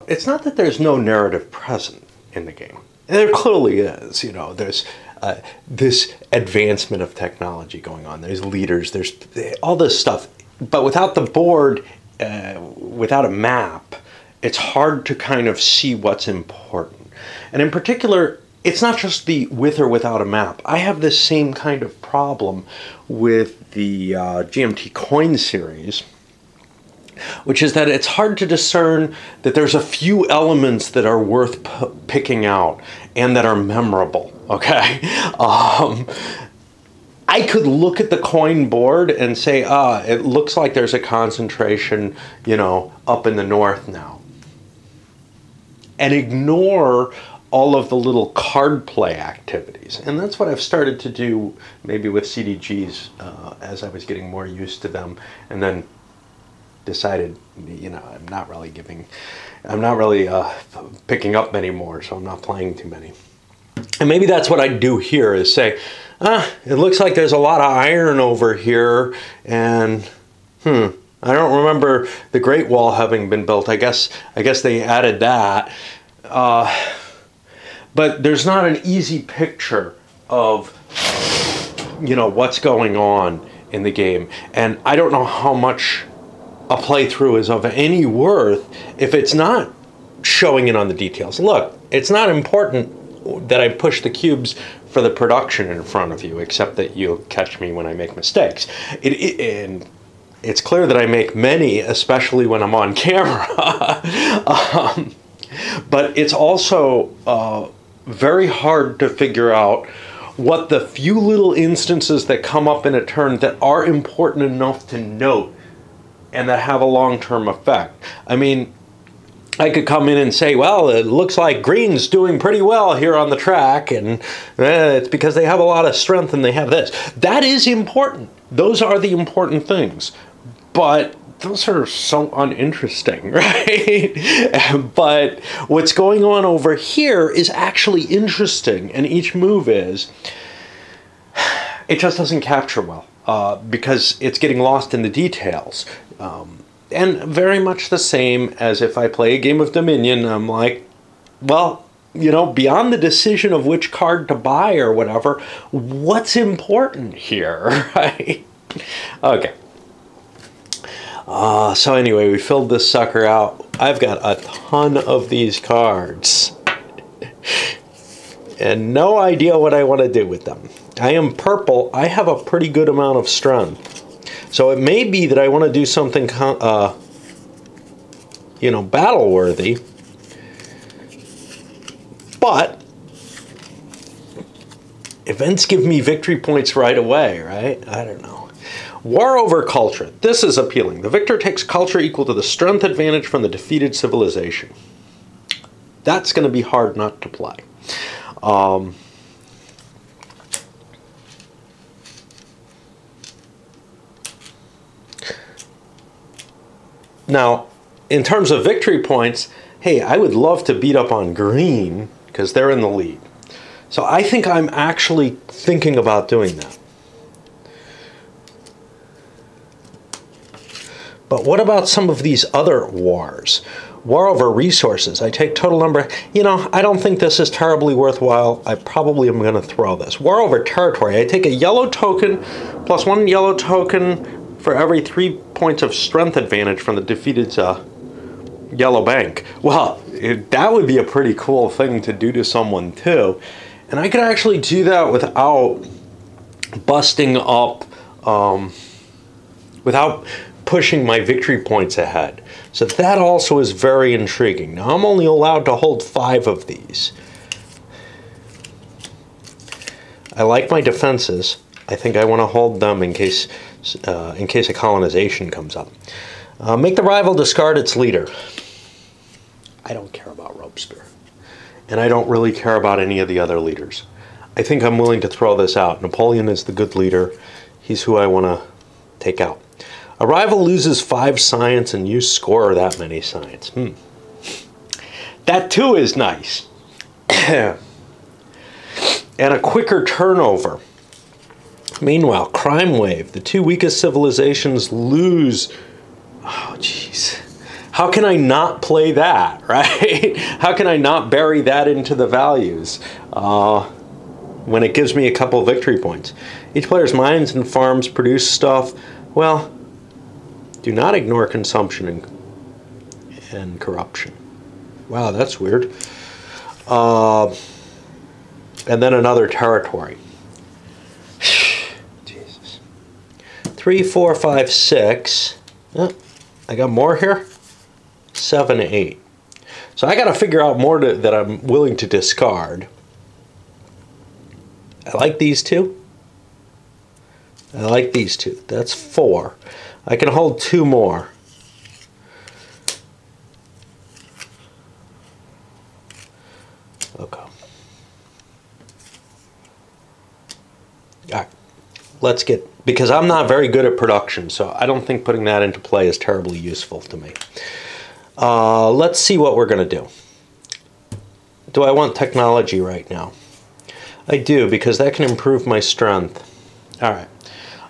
It's not that there's no narrative present in the game. There clearly is. You know, there's this advancement of technology going on. There's leaders. There's all this stuff. But without the board, without a map, it's hard to kind of see what's important. And in particular, it's not just the with or without a map. I have this same kind of problem with the GMT Coin series, which is that it's hard to discern that there's a few elements that are worth picking out and that are memorable, okay? I could look at the coin board and say, it looks like there's a concentration, you know, up in the north now. And ignore all of the little card play activities. And that's what I've started to do maybe with CDGs as I was getting more used to them, and then decided, you know, I'm not really picking up many more, so I'm not playing too many. And maybe that's what I'd do here, is say, it looks like there's a lot of iron over here, and I don't remember the Great Wall having been built. I guess they added that. But there's not an easy picture of, you know, what's going on in the game. And I don't know how much a playthrough is of any worth if it's not showing in on the details. Look, it's not important that I push the cubes for the production in front of you, except that you'll catch me when I make mistakes. And it's clear that I make many, especially when I'm on camera. But it's also very hard to figure out what the few little instances that come up in a turn that are important enough to note and that have a long-term effect. I mean, I could come in and say, well, it looks like green's doing pretty well here on the track, and it's because they have a lot of strength and they have this. That is important. Those are the important things. But those are so uninteresting, right? But what's going on over here is actually interesting, and each move is, it just doesn't capture well because it's getting lost in the details. And very much the same as if I play a game of Dominion, I'm like, well, you know, beyond the decision of which card to buy or whatever, what's important here, right? Okay. So anyway, we filled this sucker out. I've got a ton of these cards and no idea what I want to do with them. I am purple. I have a pretty good amount of strength. So it may be that I want to do something, you know, battle-worthy. But events give me victory points right away, right? I don't know. War over culture. This is appealing. The victor takes culture equal to the strength advantage from the defeated civilization. That's going to be hard not to play. Now, in terms of victory points, hey, I would love to beat up on green because they're in the lead. So I think I'm actually thinking about doing that. But what about some of these other wars? War over resources. I take total number. You know, I don't think this is terribly worthwhile. I probably am going to throw this. War over territory. I take a yellow token plus 1 yellow token for every 3 points of strength advantage from the defeated yellow bank. Well, that would be a pretty cool thing to do to someone too. And I could actually do that without busting up, without pushing my victory points ahead. So that also is very intriguing. Now I'm only allowed to hold 5 of these. I like my defenses. I think I want to hold them in case a colonization comes up. Make the rival discard its leader. I don't care about Robespierre. And I don't really care about any of the other leaders. I think I'm willing to throw this out. Napoleon is the good leader. He's who I want to take out. A rival loses 5 science and you score that many science. That too is nice. And a quicker turnover. Meanwhile, crime wave. The 2 weakest civilizations lose. Oh, jeez. How can I not play that, right? How can I not bury that into the values when it gives me a couple victory points? Each player's mines and farms produce stuff. Well, do not ignore consumption and corruption. Wow, that's weird. And then another territory. Jesus. 3, 4, 5, 6. Oh, I got more here. 7, 8. So I got to figure out more that I'm willing to discard. I like these two. I like these two. That's 4. I can hold 2 more. Okay. All right. Let's get, because I'm not very good at production, so I don't think putting that into play is terribly useful to me. Let's see what we're going to do. Do I want technology right now? I do, because that can improve my strength. All right.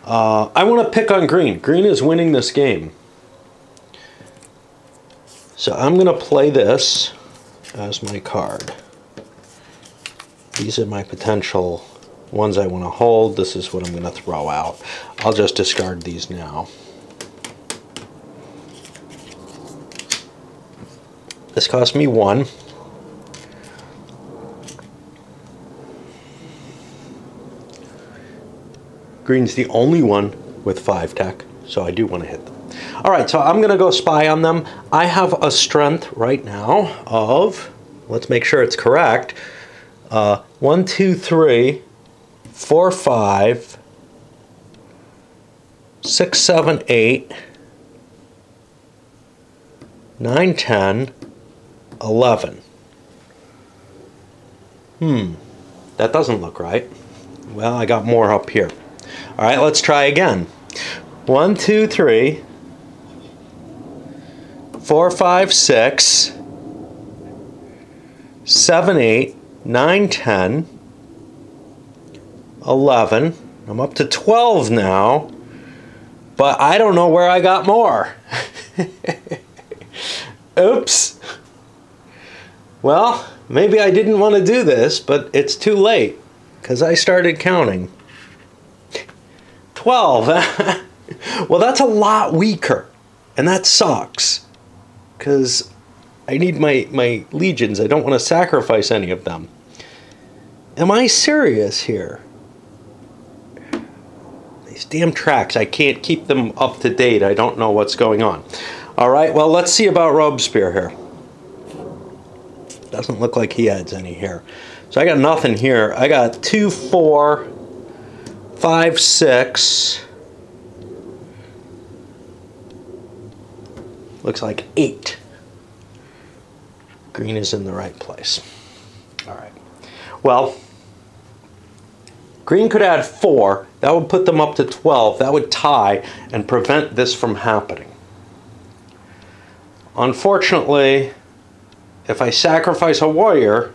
I want to pick on green. Green is winning this game. So I'm going to play this as my card. These are my potential ones I want to hold. This is what I'm going to throw out. I'll just discard these now. This cost me 1. Green's the only one with 5 tech, so I do want to hit them. All right, so I'm going to go spy on them. I have a strength right now of, let's make sure it's correct, 1, 2, 3, 4, 5, 6, 7, 8, 9, 10, 11. That doesn't look right. Well, I got more up here. All right, let's try again. 1, 2, 3, 4, 5, 6, 7, 8, 9, 10, 11. I'm up to 12 now, but I don't know where I got more. Oops. Well, maybe I didn't want to do this, but it's too late because I started counting. 12. Well, that's a lot weaker, and that sucks because I need my legions. I don't want to sacrifice any of them. Am I serious here? These damn tracks, I can't keep them up to date. I don't know what's going on. All right, well, let's see about Robespierre here. Doesn't look like he adds any here. So I got nothing here. I got 2, 4, 5, 6. Looks like 8. Green is in the right place. All right. Well, green could add 4. That would put them up to 12. That would tie and prevent this from happening. Unfortunately, if I sacrifice a warrior,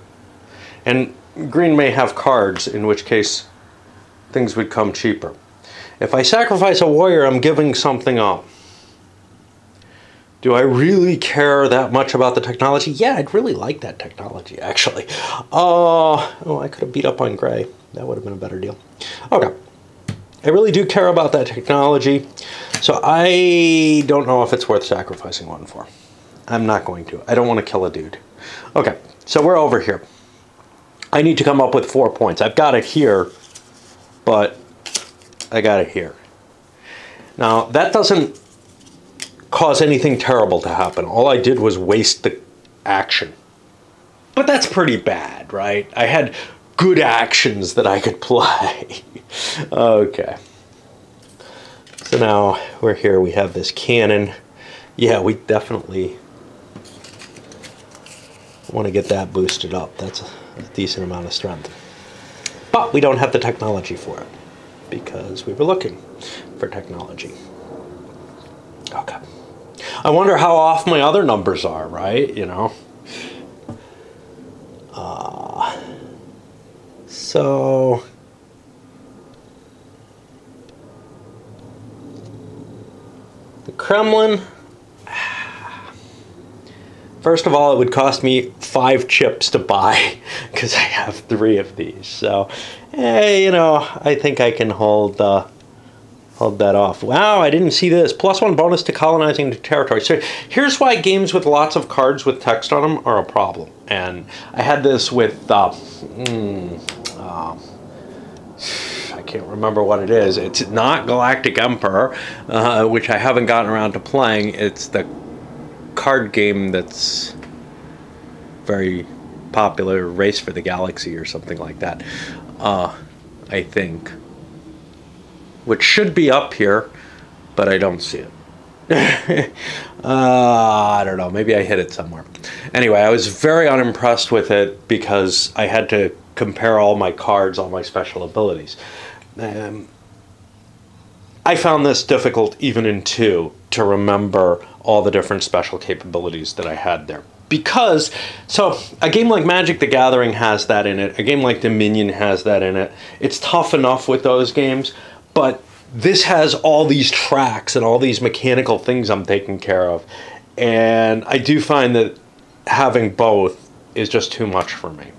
and green may have cards, in which case things would come cheaper. If I sacrifice a warrior, I'm giving something up. Do I really care that much about the technology? Yeah, I'd really like that technology, actually. Oh, I could have beat up on gray. That would have been a better deal. Okay. I really do care about that technology, so I don't know if it's worth sacrificing one for. I'm not going to. I don't want to kill a dude. Okay, so we're over here. I need to come up with 4 points. I've got it here, but I got it here. Now, that doesn't cause anything terrible to happen. All I did was waste the action. But that's pretty bad, right? I had good actions that I could play. Okay. So now we're here. We have this cannon. Yeah, we definitely want to get that boosted up. That's a decent amount of strength. But we don't have the technology for it because we were looking for technology. Okay. I wonder how off my other numbers are, right? You know. So the Kremlin, First of all, it would cost me 5 chips to buy because I have 3 of these. So, you know, I think I can hold that off. Wow, I didn't see this. +1 bonus to colonizing the territory. So here's why games with lots of cards with text on them are a problem. And I had this with, I can't remember what it is. It's not Galactic Emperor, which I haven't gotten around to playing. It's the card game that's very popular, Race for the Galaxy or something like that, I think. Which should be up here, but I don't see it. I don't know, maybe I hit it somewhere. Anyway, I was very unimpressed with it because I had to compare all my cards, all my special abilities. I found this difficult even in 2 to remember all the different special capabilities that I had there. Because, so, a game like Magic the Gathering has that in it, a game like Dominion has that in it. It's tough enough with those games, but this has all these tracks and all these mechanical things I'm taking care of. And I do find that having both is just too much for me.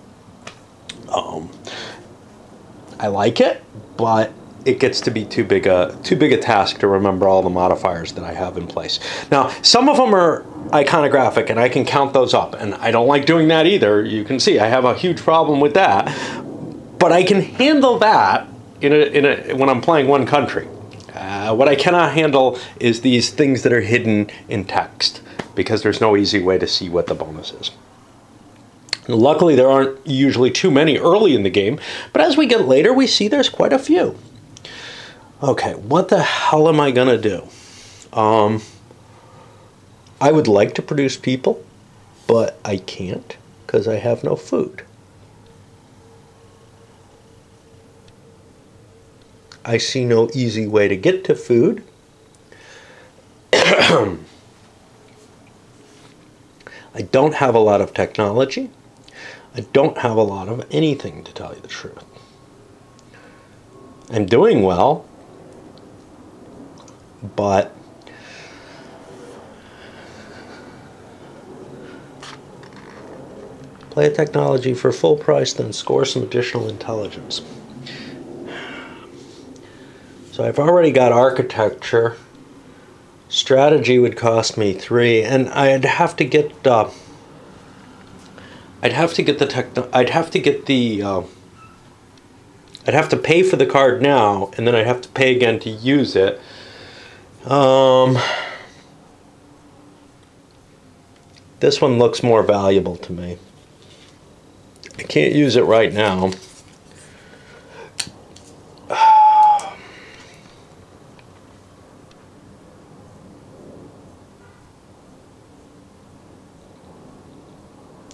I like it, but it gets to be too big a task to remember all the modifiers that I have in place. Now, some of them are iconographic, and I can count those up, and I don't like doing that either. You can see I have a huge problem with that, but I can handle that when I'm playing one country. What I cannot handle is these things that are hidden in text, because there's no easy way to see what the bonus is. Luckily, there aren't usually too many early in the game, but as we get later, we see there's quite a few. Okay, what the hell am I gonna do? I would like to produce people, but I can't because I have no food. I see no easy way to get to food. I don't have a lot of technology. I don't have a lot of anything, to tell you the truth. I'm doing well, but play a technology for full price, then score some additional intelligence. So I've already got architecture. Strategy would cost me 3, and I'd have to get I'd have to pay for the card now, and then I'd have to pay again to use it. This one looks more valuable to me. I can't use it right now.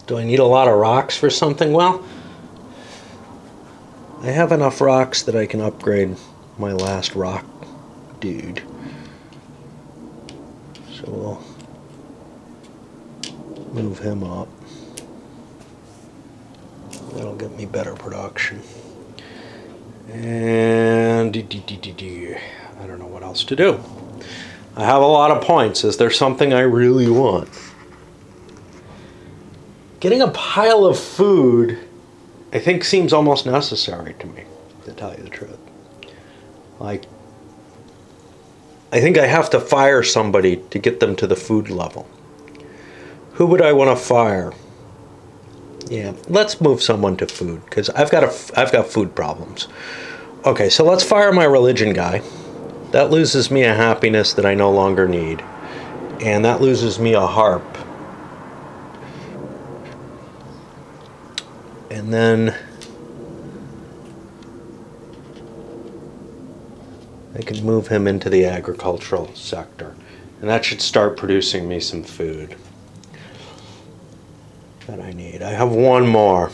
Do I need a lot of rocks for something? Well, I have enough rocks that I can upgrade my last rock dude. So we'll move him up. That'll get me better production. And I don't know what else to do. I have a lot of points. Is there something I really want? Getting a pile of food, I think, seems almost necessary to me, to tell you the truth. Like, I think I have to fire somebody to get them to the food level. Who would I want to fire? Yeah, let's move someone to food, because I've got food problems. Okay, so let's fire my religion guy. That loses me a happiness that I no longer need. And that loses me a harp. And then I can move him into the agricultural sector. And that should start producing me some food that I need. I have one more.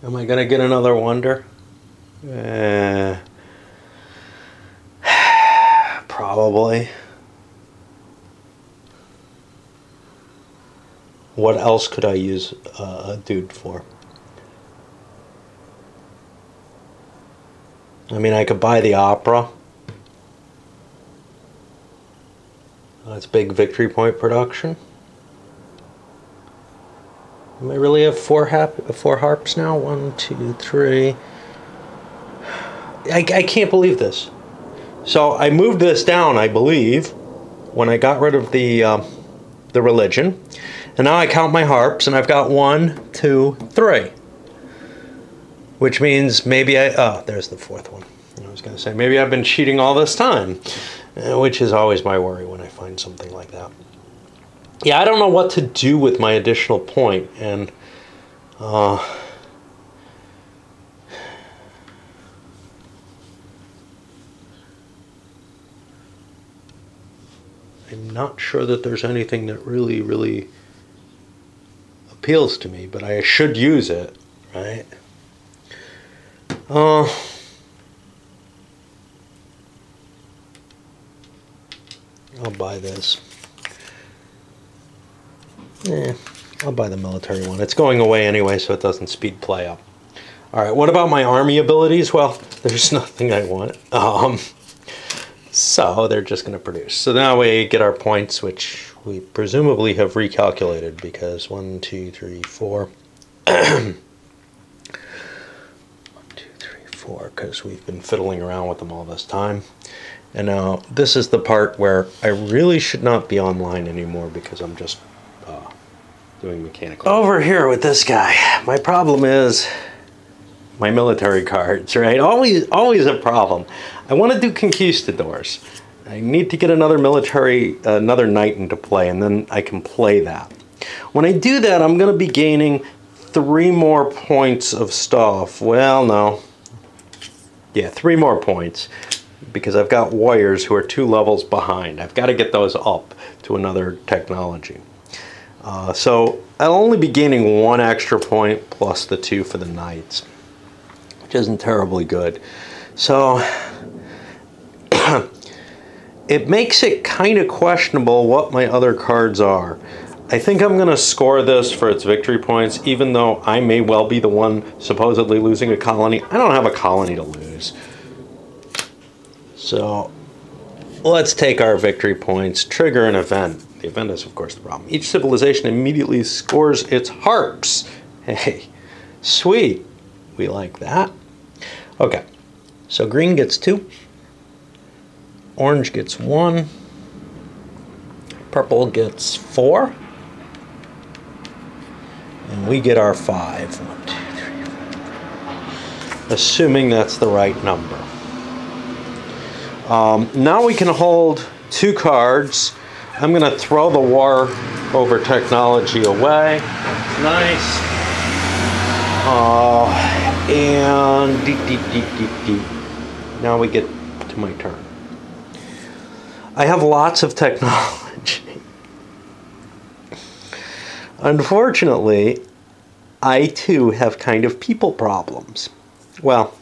Am I going to get another wonder? Probably. What else could I use a dude for? I mean, I could buy the Opera. That's big Victory Point production. I really have four harps now? 1, 2, 3. I can't believe this. So I moved this down, I believe, when I got rid of the religion. And now I count my harps, and I've got 1, 2, 3. Which means maybe there's the fourth one. I was going to say, maybe I've been cheating all this time. Which is always my worry when I find something like that. Yeah, I don't know what to do with my additional point, and I'm not sure that there's anything that really appeals to me, but I should use it, right? I'll buy this. I'll buy the military one. It's going away anyway, so it doesn't speed play up. Alright, what about my army abilities? Well, there's nothing I want. So they're just going to produce. So now we get our points, which we presumably have recalculated, because 1, 2, 3, 4. 1, 2, 3, 4, because we've been fiddling around with them all this time. And now this is the part where I really should not be online anymore, because I'm just doing mechanical. Over here with this guy, my problem is my military cards, right? Always a problem. I want to do conquistadors. I need to get another knight into play, and then I can play that. When I do that, I'm going to be gaining 3 more points of stuff. Well, no. Yeah, 3 more points, because I've got warriors who are 2 levels behind. I've got to get those up to another technology. So I'll only be gaining 1 extra point plus the 2 for the knights, which isn't terribly good. So it makes it kind of questionable what my other cards are. I think I'm going to score this for its victory points, even though I may well be the one supposedly losing a colony. I don't have a colony to lose. So let's take our victory points, trigger an event. The event is, of course, the problem. Each civilization immediately scores its harps. Hey, sweet. We like that. Okay, so green gets 2. Orange gets 1. Purple gets 4. And we get our 5. 1, 2, 3, 4. Assuming that's the right number. Now we can hold 2 cards. I'm going to throw the war over technology away. Nice. And now we get to my turn. I have lots of technology. Unfortunately, I too have kind of people problems. Well,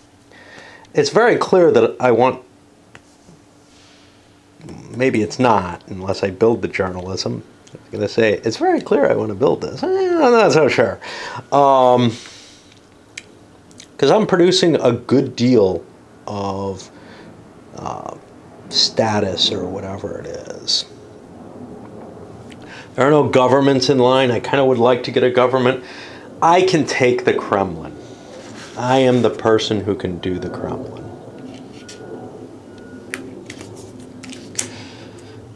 it's very clear that I want... Maybe it's not, unless I build the journalism. I was going to say, it's very clear I want to build this. I'm not so sure. Because I'm producing a good deal of status or whatever it is. There are no governments in line. I kind of would like to get a government. I can take the Kremlin. I am the person who can do the Kremlin.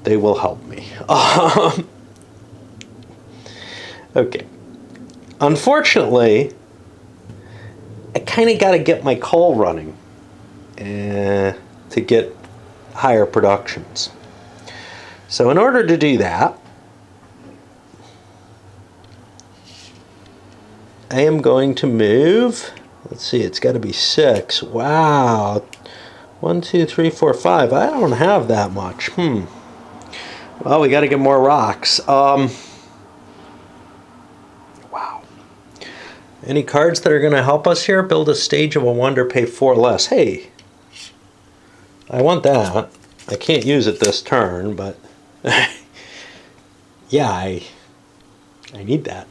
They will help me. Okay. Unfortunately, I kind of got to get my coal running to get higher productions. So in order to do that, I am going to move. Let's see, it's got to be 6. Wow. 1, 2, 3, 4, 5. I don't have that much. Well, we got to get more rocks. Wow. Any cards that are going to help us here? Build a stage of a wonder, pay 4 less. Hey, I want that. I can't use it this turn, but yeah, I I need that.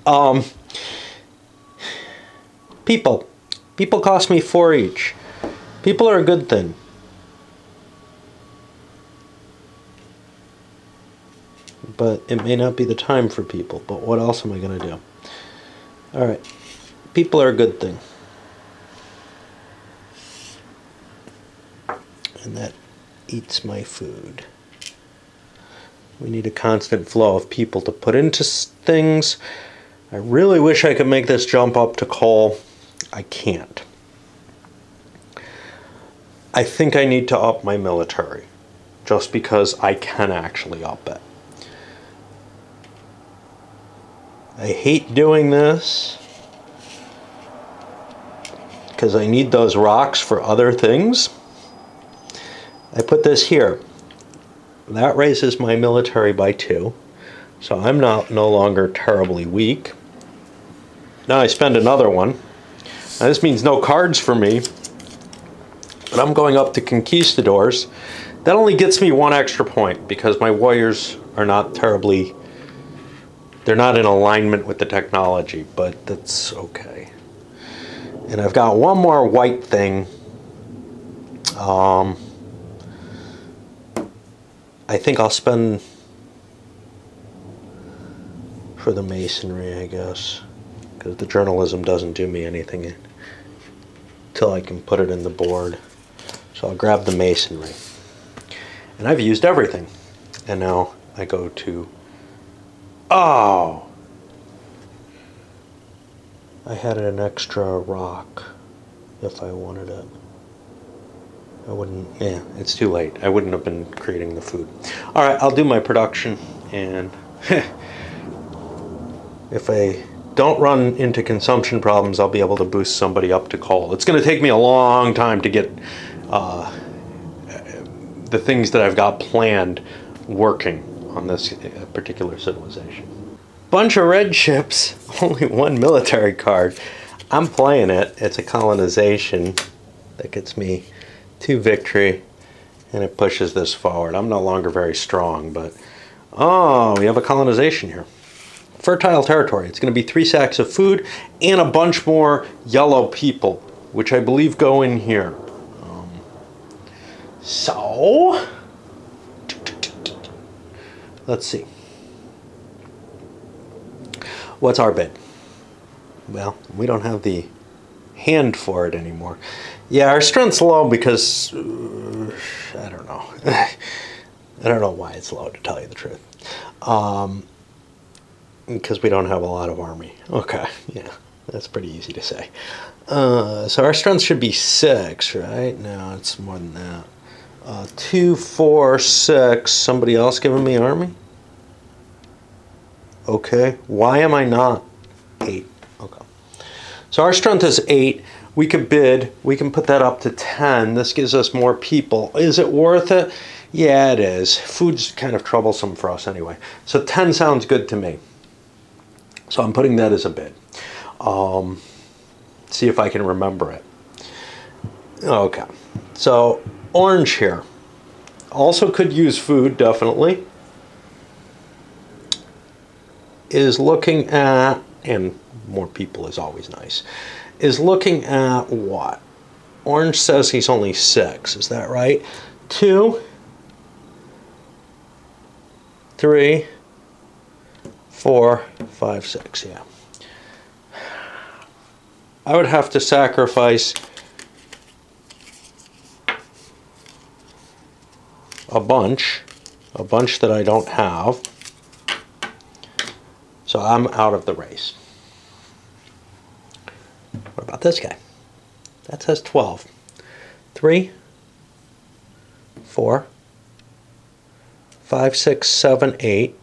People. People cost me 4 each. People are a good thing. But it may not be the time for people. But what else am I going to do? Alright. People are a good thing. And that eats my food. We need a constant flow of people to put into things. I really wish I could make this jump up to coal. I can't. I think I need to up my military, just because I can actually up it. I hate doing this, because I need those rocks for other things. I put this here. That raises my military by 2, so I'm no longer terribly weak. Now I spend another one. Now this means no cards for me, but I'm going up to conquistadors. That only gets me 1 extra point because my warriors are not terribly, they're not in alignment with the technology, but that's okay. And I've got 1 more white thing. I think I'll spend for the masonry, I guess, because the journalism doesn't do me anything until I can put it in the board. So I'll grab the masonry. And I've used everything. And now I go to, oh! I had an extra rock if I wanted it. I wouldn't, yeah, it's too late. I wouldn't have been creating the food. Alright, I'll do my production, and if I don't run into consumption problems, I'll be able to boost somebody up to coal. It's going to take me a long time to get the things that I've got planned working on this particular civilization. Bunch of red ships, only 1 military card. I'm playing it. It's a colonization that gets me 2 victory, and it pushes this forward. I'm no longer very strong, but oh, we have a colonization here. Fertile territory. It's going to be 3 sacks of food and a bunch more yellow people, which I believe go in here. So let's see. What's our bid? Well, we don't have the hand for it anymore. Yeah, our strength's low because I don't know. I don't know why it's low, to tell you the truth. Because we don't have a lot of army. Okay, yeah, that's pretty easy to say. So our strength should be 6, right? No, it's more than that. 2, 4, 6. Somebody else giving me army? Okay, why am I not 8? Okay. So our strength is 8. We could bid. We can put that up to 10. This gives us more people. Is it worth it? Yeah, it is. Food's kind of troublesome for us anyway. So 10 sounds good to me. So I'm putting that as a bid. See if I can remember it. Okay. So orange here. Also could use food, definitely. Is looking at, and more people is always nice, is looking at what? Orange says he's only 6, is that right? 2, 3, 4, 5, 6, yeah. I would have to sacrifice a bunch that I don't have. So I'm out of the race. What about this guy? That says 12. 3, 4, 5, 6, 7, 8.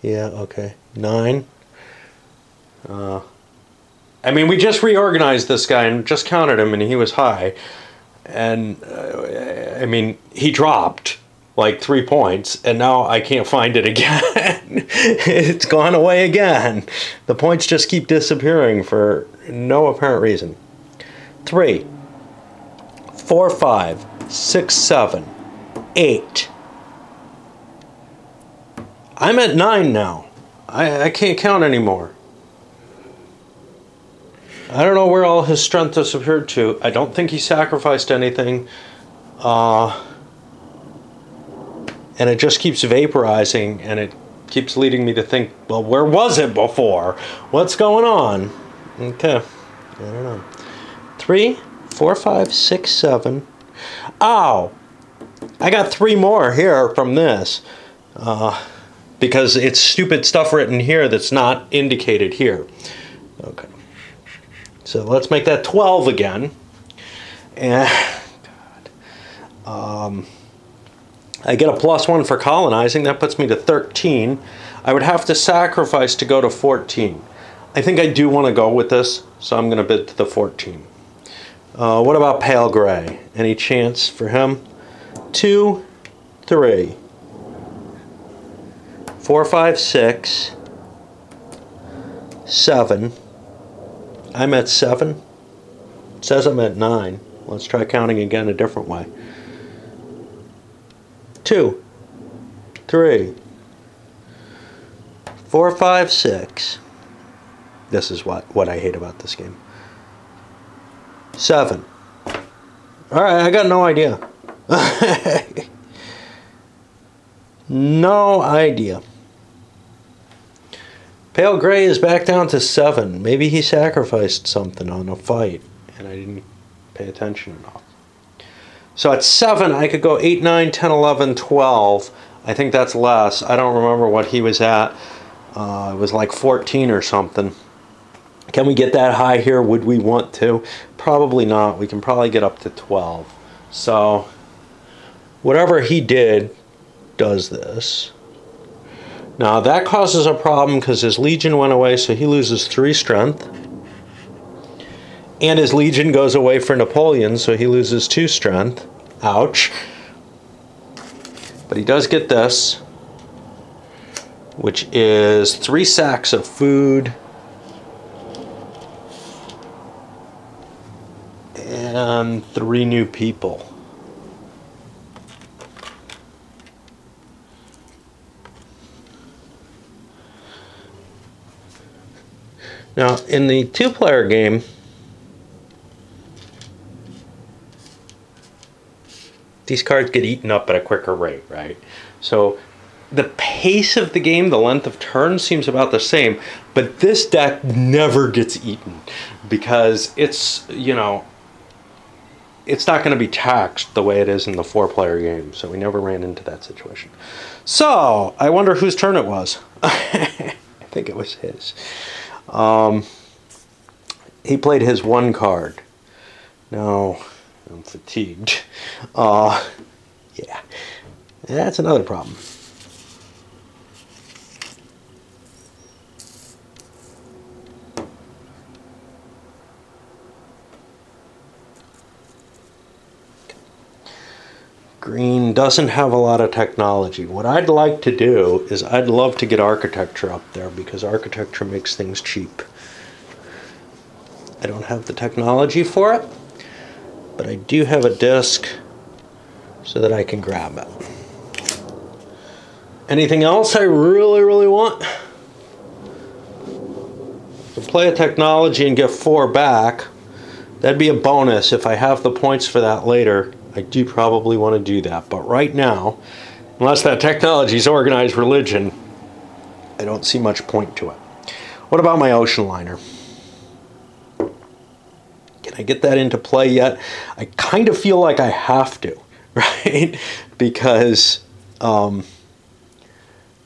Yeah, okay. 9. I mean, we just reorganized this guy and just counted him, and he was high. And, I mean, he dropped like 3 points, and now I can't find it again. It's gone away again. The points just keep disappearing for no apparent reason. 3, 4, 5, 6, 7, 8. I'm at 9 now. I can't count anymore. I don't know where all his strength disappeared to. I don't think he sacrificed anything. And it just keeps vaporizing, and it keeps leading me to think, well, where was it before? What's going on? Okay. I don't know. 3, 4, 5, 6, 7. Ow! I got 3 more here from this. Because it's stupid stuff written here that's not indicated here. Okay. So let's make that 12 again. And God. I get a +1 for colonizing. That puts me to 13. I would have to sacrifice to go to 14. I think I do want to go with this, so I'm going to bid to the 14. What about Pale Gray? Any chance for him? 2, 3, 4, 5, 6, 7. I'm at 7. It says I'm at 9. Let's try counting again a different way. 2, 3, 4, 5, 6. This is what I hate about this game. 7. Alright, I got no idea. No idea. Pale Gray is back down to 7. Maybe he sacrificed something on a fight, and I didn't pay attention enough. So at 7, I could go 8, 9, 10, 11, 12. I think that's less. I don't remember what he was at. It was like 14 or something. Can we get that high here? Would we want to? Probably not. We can probably get up to 12. So whatever he did does this. Now that causes a problem because his Legion went away, so he loses 3 strength. And his Legion goes away for Napoleon, so he loses 2 strength. Ouch. But he does get this, which is 3 sacks of food and 3 new people. Now, in the 2-player game, these cards get eaten up at a quicker rate, right? So the pace of the game, the length of turns seems about the same, but this deck never gets eaten because it's, you know, it's not going to be taxed the way it is in the 4-player game, so we never ran into that situation. So, I wonder whose turn it was. I think it was his. He played his 1 card. Now, I'm fatigued. Yeah. That's another problem. Green doesn't have a lot of technology. What I'd like to do is I'd love to get architecture up there because architecture makes things cheap. I don't have the technology for it, but I do have a disc so that I can grab it. Anything else I really want? To play a technology and get 4 back, that'd be a bonus. If I have the points for that later, I do probably want to do that. But right now, unless that technology is organized religion, I don't see much point to it. What about my ocean liner? Can I get that into play yet? I kind of feel like I have to, right? Because I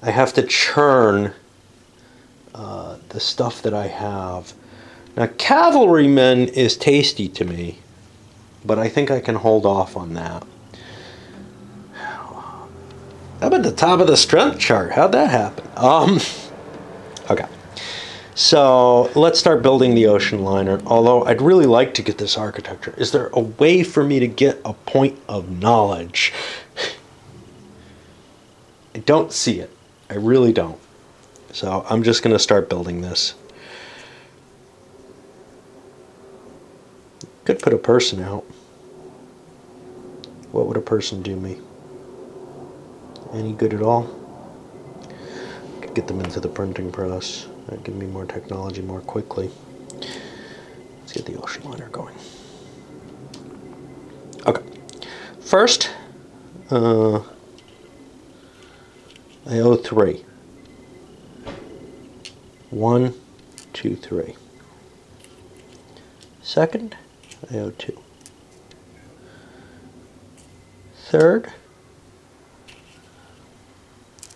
have to churn the stuff that I have. Now, Cavalryman is tasty to me, but I think I can hold off on that. I'm at the top of the strength chart. How'd that happen? Okay. So let's start building the ocean liner, although I'd really like to get this architecture. Is there a way for me to get a point of knowledge? I don't see it. I really don't. So I'm just going to start building this. Could put a person out. What would a person do me? Any good at all? get them into the printing press. That'd give me more technology more quickly. Let's get the ocean liner going. Okay. First, I owe 3. 1, 2, 3. Second, I owe 2. Third,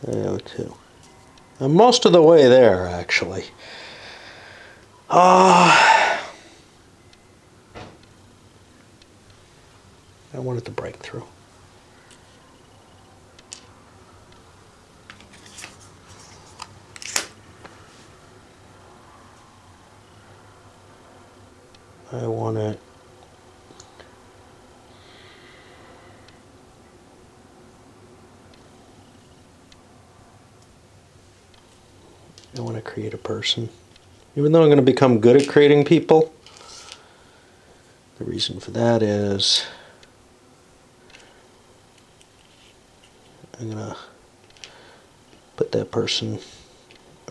I owe 2. I'm most of the way there, actually. I wanted to break through. I want to create a person. Even though I'm going to become good at creating people, the reason for that is I'm going to put that person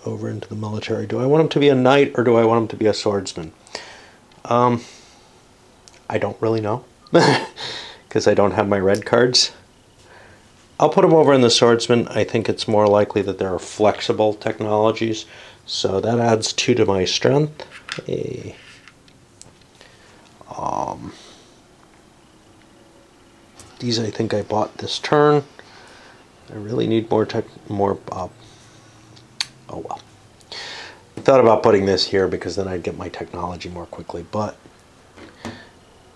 over into the military. Do I want him to be a knight or do I want him to be a swordsman? I don't really know because I don't have my red cards. I'll put him over in the swordsman. I think it's more likely that there are flexible technologies. So that adds 2 to my strength. Hey. These I think I bought this turn. I really need more oh well. I thought about putting this here because then I'd get my technology more quickly,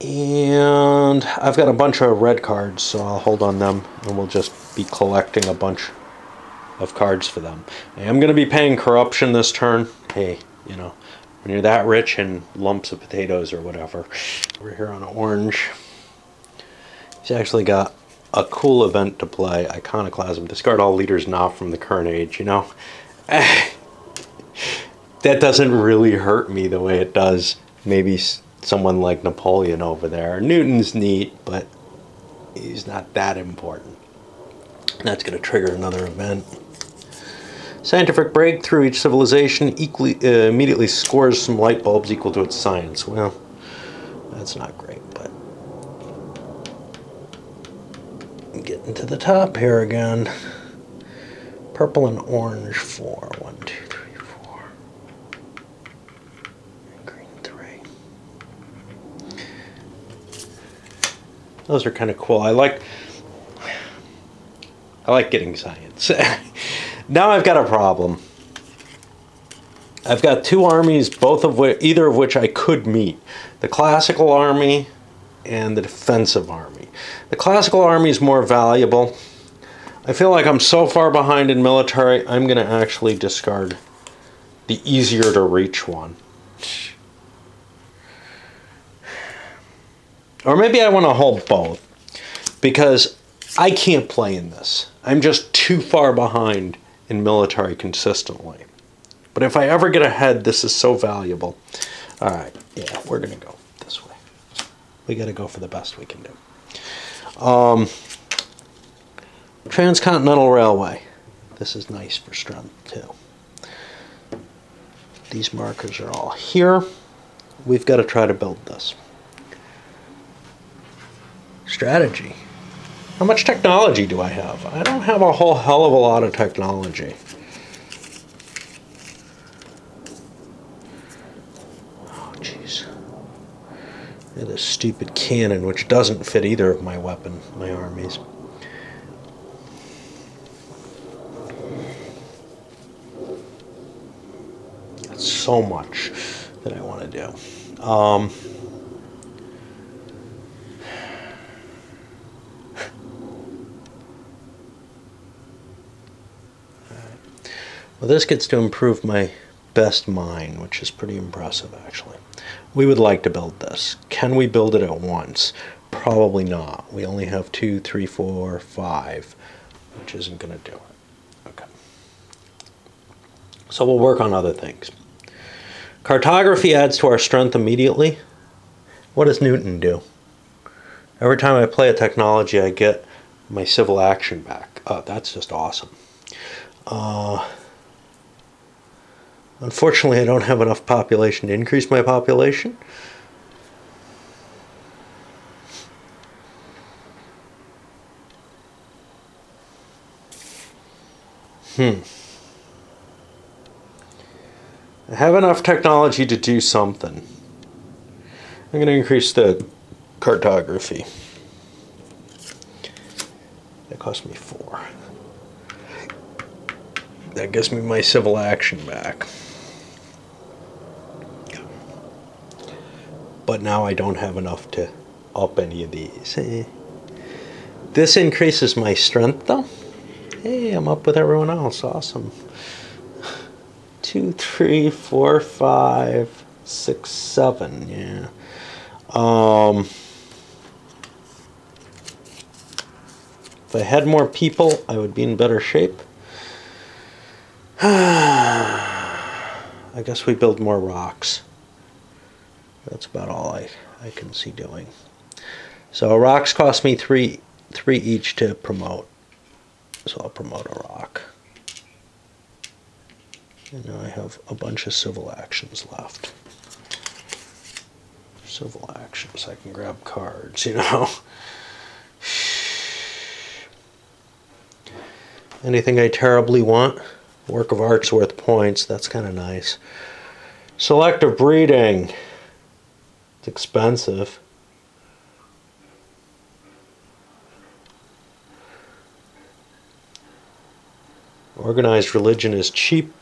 and I've got a bunch of red cards, so I'll hold on them and we'll just be collecting a bunch of cards for them. I am going to be paying corruption this turn. Hey, you know, when you're that rich in lumps of potatoes or whatever. We're here on orange. He's actually got a cool event to play, Iconoclasm. Discard all leaders not from the current age, you know. That doesn't really hurt me the way it does maybe someone like Napoleon over there. Newton's neat, but he's not that important. That's going to trigger another event. Scientific breakthrough. Each civilization immediately scores some light bulbs equal to its science. Well, that's not great, but getting to the top here again. Purple and orange 4. 1, 2, 3, 4. And green 3. Those are kind of cool. I like getting science. Now I've got a problem. I've got 2 armies, either of which I could meet. The classical army and the defensive army. The classical army is more valuable. I feel like I'm so far behind in military, I'm going to actually discard the easier to reach one. Or maybe I want to hold both, because I can't play in this. I'm just too far behind in military consistently. But if I ever get ahead, this is so valuable. All right, yeah, we're going to go this way. We got to go for the best we can do. Transcontinental Railway. This is nice for strength too. These markers are all here. We've got to try to build this. Strategy. How much technology do I have? I don't have a whole hell of a lot of technology. Oh, jeez. This stupid cannon, which doesn't fit either of my armies. That's so much that I want to do. Well, this gets to improve my best mine, which is pretty impressive, actually. We would like to build this. Can we build it at once? Probably not. We only have 2, 3, 4, 5, which isn't going to do it. Okay. So we'll work on other things. Cartography adds to our strength immediately. What does Newton do? Every time I play a technology, I get my civil action back. Oh, that's just awesome. Unfortunately, I don't have enough population to increase my population. I have enough technology to do something. I'm going to increase the cartography. That cost me 4. That gives me my civil action back. But now I don't have enough to up any of these. This increases my strength though. Hey, I'm up with everyone else. Awesome. 2, 3, 4, 5, 6, 7. Yeah. If I had more people, I would be in better shape. I guess we build more rocks. That's about all I can see doing. So rocks cost me 3 each to promote. So I'll promote a rock. And now I have a bunch of civil actions left. Civil actions, I can grab cards, you know. Anything I terribly want? Work of art's worth points, that's kind of nice. Selective breeding. It's expensive. Organized religion is cheap.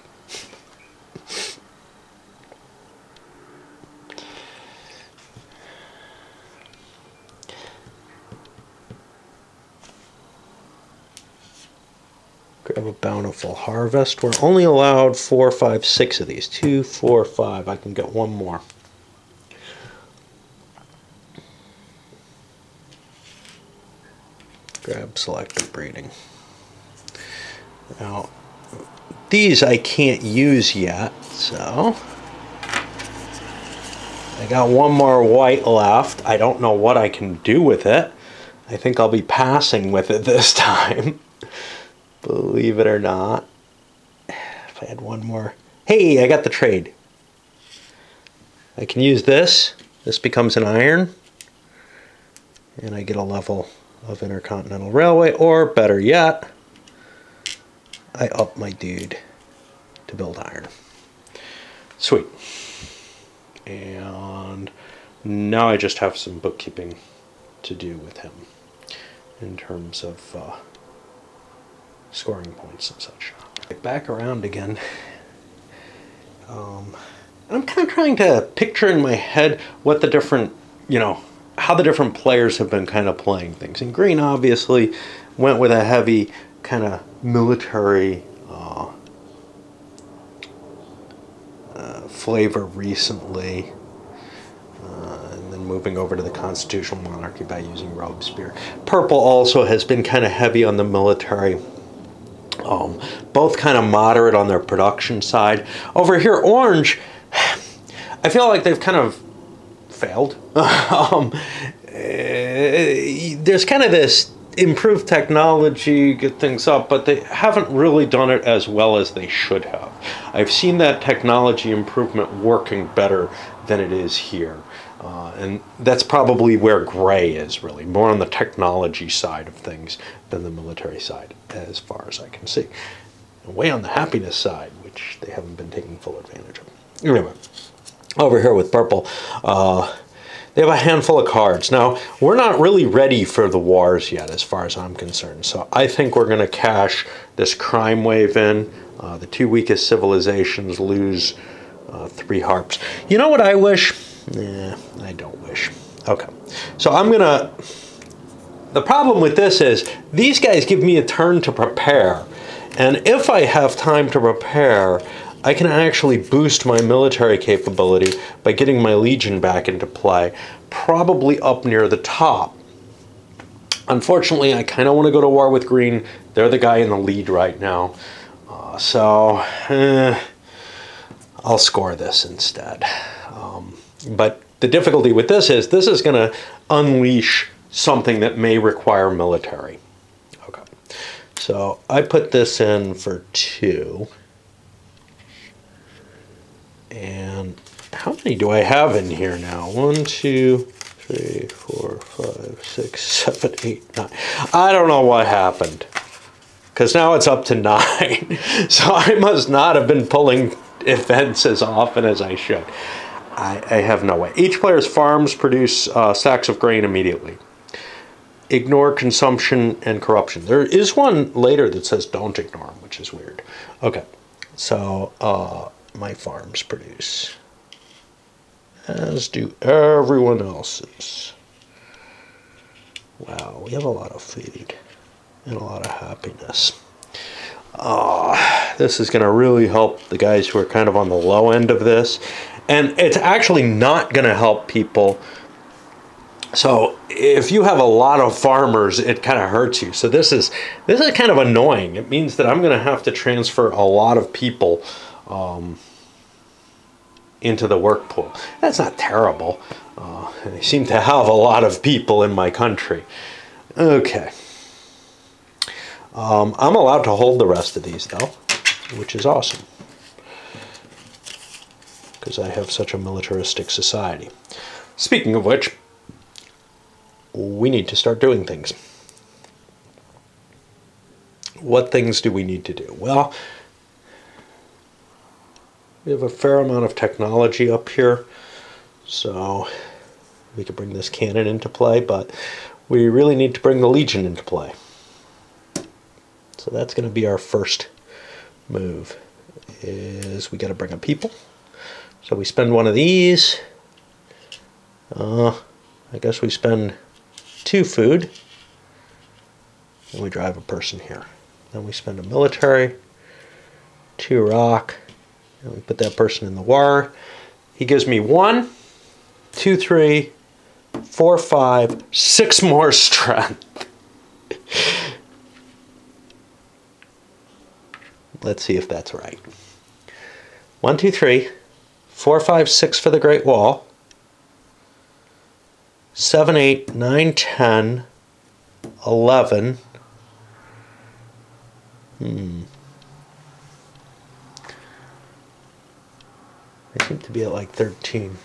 Grab a bountiful harvest. We're only allowed 4, 5, 6 of these. 2, 4, 5. I can get one more. Grab selective breeding. Now, these I can't use yet, so I got one more white left. I don't know what I can do with it. I think I'll be passing with it this time. Believe it or not. If I had one more. Hey, I got the trade. I can use this. This becomes an iron. And I get a level of Intercontinental Railway, or better yet, I up my dude to build iron. Sweet. And now I just have some bookkeeping to do with him in terms of scoring points and such. Back around again. I'm kind of trying to picture in my head what the different, how the different players have been kind of playing things. And green obviously went with a heavy kind of military flavor recently, and then moving over to the constitutional monarchy by using Robespierre. Purple also has been kind of heavy on the military, both kind of moderate on their production side. Over here, orange, I feel like they've kind of failed. There's kind of this improved technology, get things up, but they haven't really done it as well as they should have. I've seen that technology improvement working better than it is here. And that's probably where gray is, really, more on the technology side of things than the military side, as far as I can see. And way on the happiness side, which they haven't been taking full advantage of. Anyway, over here with purple, they have a handful of cards. Now, we're not really ready for the wars yet, as far as I'm concerned. So I think we're going to cash this crime wave in. The 2 weakest civilizations lose 3 harps. You know what I wish? Nah, I don't wish. Okay. So I'm going to... The problem with this is, these guys give me a turn to prepare. And if I have time to prepare, I can actually boost my military capability by getting my Legion back into play, probably up near the top. Unfortunately, I kind of want to go to war with green. They're the guy in the lead right now. I'll score this instead. But the difficulty with this is going to unleash something that may require military. Okay. So I put this in for 2. And how many do I have in here now? 1, 2, 3, 4, 5, 6, 7, 8, 9. I don't know what happened. Because now it's up to 9. So I must not have been pulling events as often as I should. I have no way. Each player's farms produce stacks of grain immediately. Ignore consumption and corruption. There is one later that says don't ignore them, which is weird. Okay, so my farms produce, as do everyone else's. Wow, we have a lot of food and a lot of happiness. This is going to really help the guys who are kind of on the low end of this. And it's actually not going to help people. So if you have a lot of farmers, it kind of hurts you. So this is kind of annoying. It means that I'm going to have to transfer a lot of people into the work pool. That's not terrible. I seem to have a lot of people in my country. Okay. I'm allowed to hold the rest of these, though, which is awesome, because I have such a militaristic society. Speaking of which, we need to start doing things. What things do we need to do? Well, we have a fair amount of technology up here, so we could bring this cannon into play, but we really need to bring the Legion into play. So that's going to be our first move, is we got to bring up people. So we spend one of these. I guess we spend 2 food, and we drive a person here. Then we spend a military, 2 rock, and we put that person in the war. He gives me 1, 2, 3, 4, 5, 6 more strength. Let's see if that's right. 1, 2, 3, 4, 5, 6 for the Great Wall. 7, 8, 9, 10, 11. I seem to be at like 13.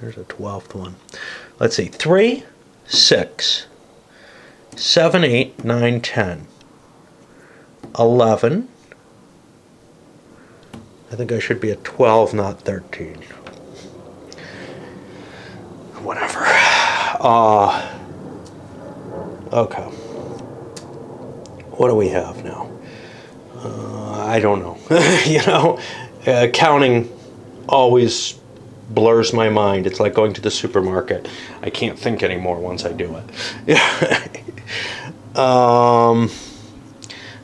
There's a 12th one. Let's see. 3, 6, 7, 8, 9, 10, 11. I think I should be at 12, not 13. Whatever. Okay. What do we have now? I don't know. You know, counting always blurs my mind. It's like going to the supermarket. I can't think anymore once I do it.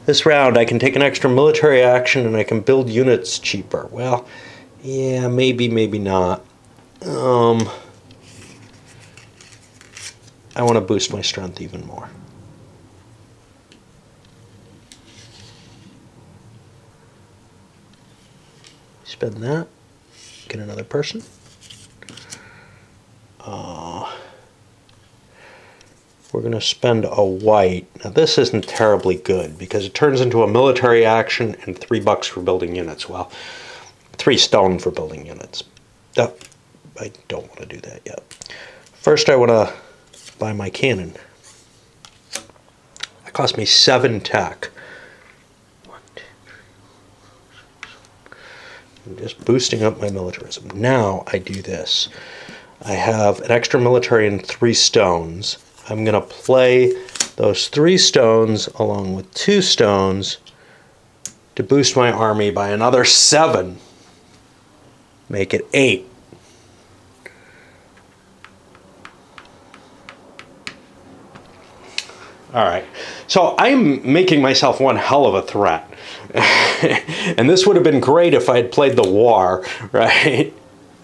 This round, I can take an extra military action and I can build units cheaper. Well, yeah, maybe, maybe not. I want to boost my strength even more. Spend that. Get another person. We're going to spend a white. Now this isn't terribly good because it turns into a military action and $3 for building units. Well, 3 stone for building units. I don't want to do that yet. First I want to buy my cannon. That cost me 7 tech. I'm just boosting up my militarism. Now I do this. I have an extra military and 3 stones. I'm going to play those 3 stones along with 2 stones to boost my army by another 7. Make it 8. Alright, so I'm making myself one hell of a threat. And this would have been great if I had played the war, right?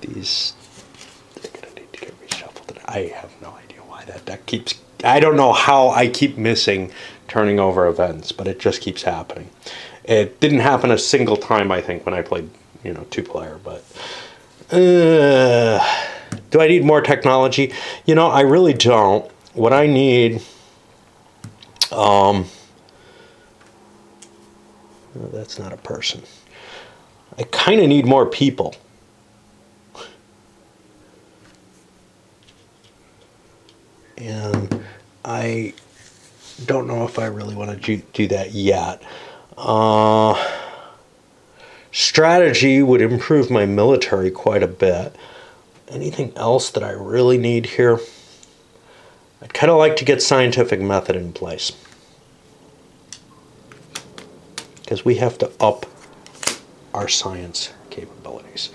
These are going to need to get reshuffled. I have no idea why that deck keeps... I don't know how I keep missing turning over events, but it just keeps happening. It didn't happen a single time, I think, when I played, you know, 2-player, but... do I need more technology? You know, I really don't. What I need... that's not a person. I kind of need more people. and I don't know if I really want to do that yet. Strategy would improve my military quite a bit. Anything else that I really need here? I'd kind of like to get scientific method in place, because we have to up our science capabilities.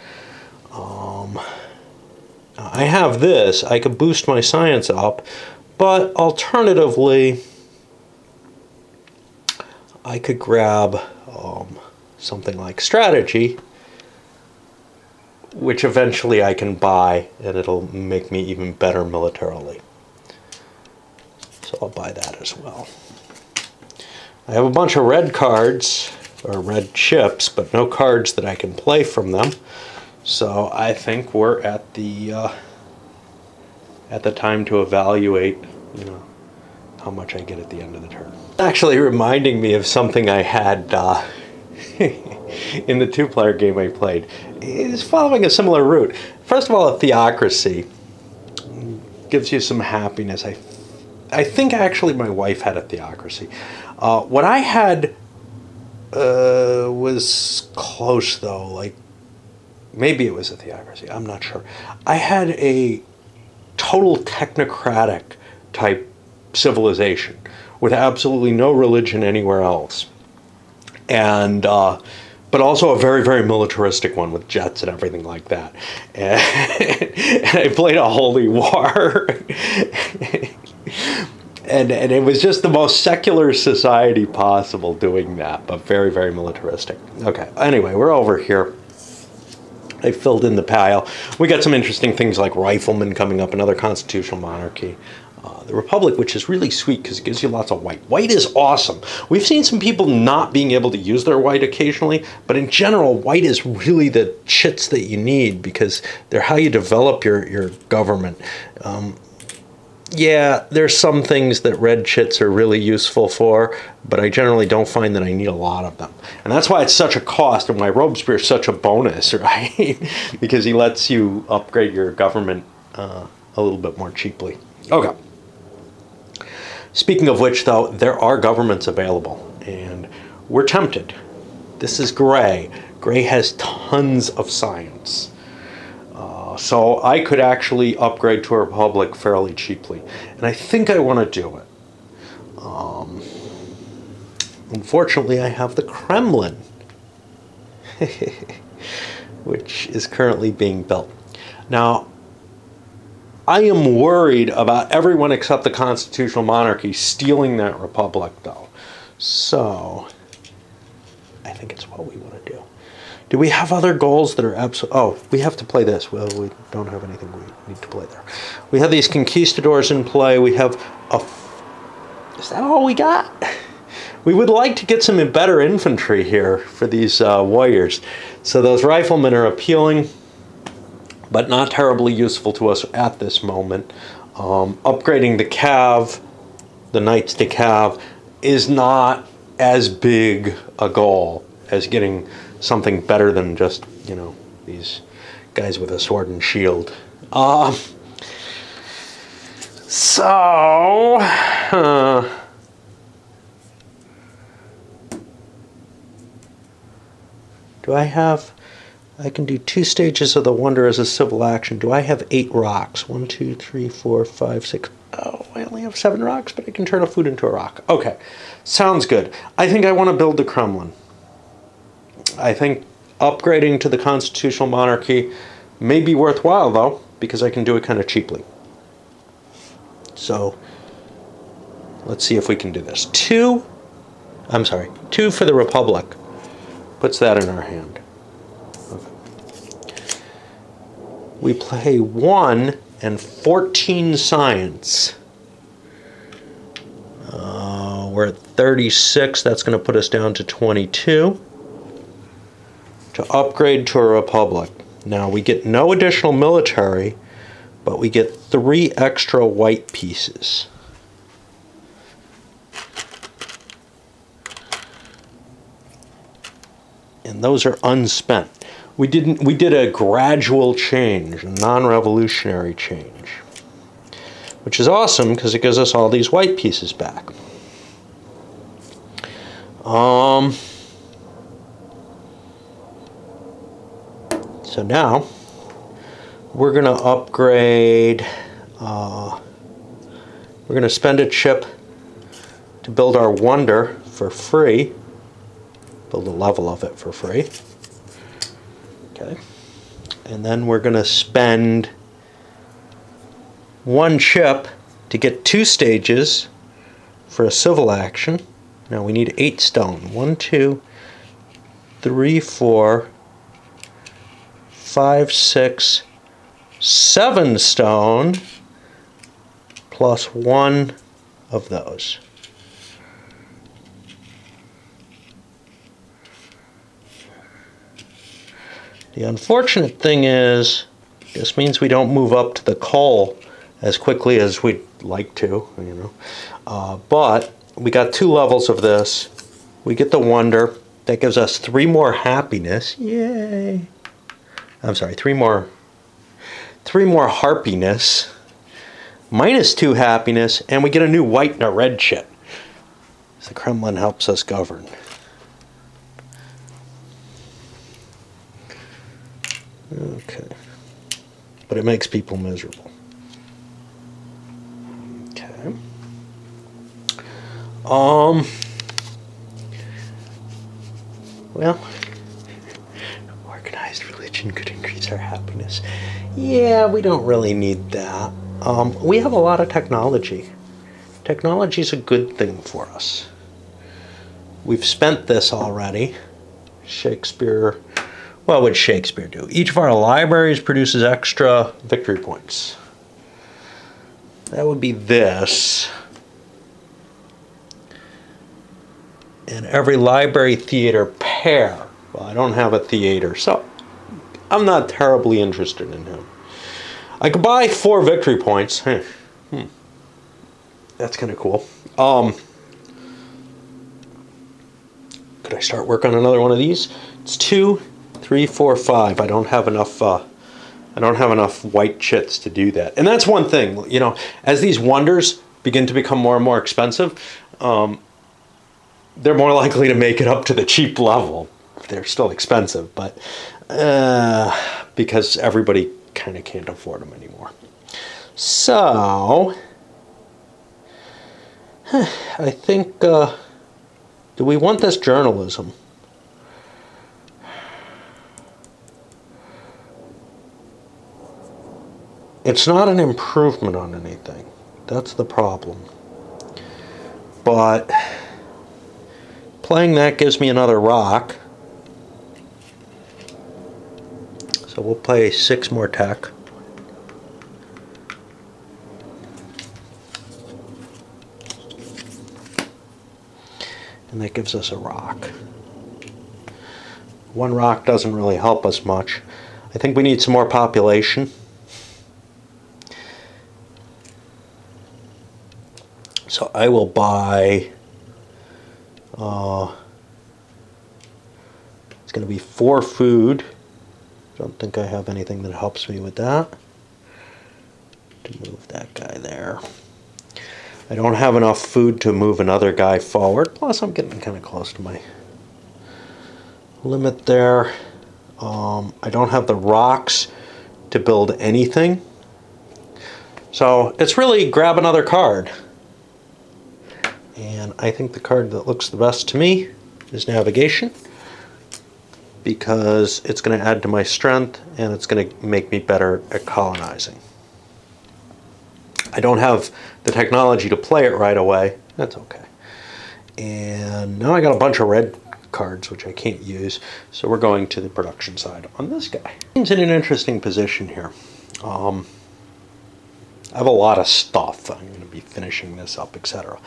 I have this. I could boost my science up, but alternatively, I could grab something like strategy, which eventually I can buy, and it'll make me even better militarily. So I'll buy that as well. I have a bunch of red cards, or red chips, but no cards that I can play from them. So I think we're at the time to evaluate, how much I get at the end of the turn. Actually reminding me of something I had in the two-player game I played. It's following a similar route. First of all, a theocracy gives you some happiness. I think actually my wife had a theocracy. What I had was close though, like maybe it was a theocracy, I'm not sure. I had a total technocratic type civilization with absolutely no religion anywhere else, and but also a very, very militaristic one with jets and everything like that. And I played a holy war. And it was just the most secular society possible doing that, but very, very militaristic. Okay, anyway, we're over here. I filled in the pile. We got some interesting things like riflemen coming up, another constitutional monarchy. The Republic, which is really sweet because it gives you lots of white. White is awesome. We've seen some people not being able to use their white occasionally, but in general, white is really the chits that you need because they're how you develop your government. Yeah, there's some things that red chits are really useful for, but I generally don't find that I need a lot of them. And that's why it's such a cost and why Robespierre is such a bonus, right? Because he lets you upgrade your government a little bit more cheaply. Okay. Speaking of which, though, there are governments available, and we're tempted. This is Gray. Gray has tons of science. So I could actually upgrade to a Republic fairly cheaply. And I think I want to do it. Unfortunately, I have the Kremlin, which is currently being built. Now, I am worried about everyone except the constitutional monarchy stealing that Republic, though. So, I think it's what we want to do. Do we have other goals that are absolute? Oh, we have to play this. Well, we don't have anything we need to play there. We have these conquistadors in play. We have a... Is that all we got? We would like to get some better infantry here for these warriors. So those riflemen are appealing, but not terribly useful to us at this moment. Upgrading the cav, the knights to cav, is not as big a goal as getting something better than just, these guys with a sword and shield. Do I have... I can do 2 stages of the wonder as a civil action. Do I have 8 rocks? 1, 2, 3, 4, 5, 6. Oh, I only have 7 rocks, but I can turn a food into a rock. Okay, sounds good. I think I want to build the Kremlin. I think upgrading to the constitutional monarchy may be worthwhile, though, because I can do it kind of cheaply. So, let's see if we can do this. 2 for the Republic. Puts that in our hand. Okay. We play 1 and 14 science. We're at 36. That's going to put us down to 22. To upgrade to a Republic. Now, we get no additional military, but we get 3 extra white pieces. And those are unspent. We did a gradual change, a non-revolutionary change. which is awesome because it gives us all these white pieces back. So now we're going to upgrade, we're going to spend a chip to build our wonder for free, build a level of it for free. Okay. And then we're going to spend 1 chip to get 2 stages for a civil action. Now we need 8 stone. 1, 2, 3, 4, 5, 6, 7 stone plus 1 of those. The unfortunate thing is, this means we don't move up to the coal as quickly as we'd like to, you know. But we got 2 levels of this. We get the wonder. That gives us 3 more happiness. Yay! I'm sorry, 3 more harpiness. Minus 2 happiness, and we get a new white and a red chip. So the Kremlin helps us govern. Okay. But it makes people miserable. Okay. Well, organized religion could increase our happiness. Yeah, we don't really need that. We have a lot of technology. Technology is a good thing for us. We've spent this already. Shakespeare. What would Shakespeare do? Each of our libraries produces extra victory points. That would be this. And every library theater pair. Well, I don't have a theater, so I'm not terribly interested in him. I could buy 4 victory points. That's kind of cool. Could I start work on another one of these? It's 2, 3, 4, 5. I don't have enough. I don't have enough white chits to do that. And that's one thing. You know, as these wonders begin to become more and more expensive, they're more likely to make it up to the cheap level. They're still expensive, but because everybody kind of can't afford them anymore. So I think. Do we want this journalism? It's not an improvement on anything. That's the problem. But playing that gives me another rock. So we'll play 6 more tech. And that gives us a rock. 1 rock doesn't really help us much. I think we need some more population. So I will buy, it's going to be 4 food. Don't think I have anything that helps me with that. To move that guy there. I don't have enough food to move another guy forward. Plus I'm getting kind of close to my limit there. I don't have the rocks to build anything. So it's really grab another card. And I think the card that looks the best to me is navigation, because it's going to add to my strength and it's going to make me better at colonizing. I don't have the technology to play it right away. That's okay. And now I got a bunch of red cards which I can't use, so we're going to the production side on this guy. He's in an interesting position here. I have a lot of stuff. I'm going to be finishing this up, etc.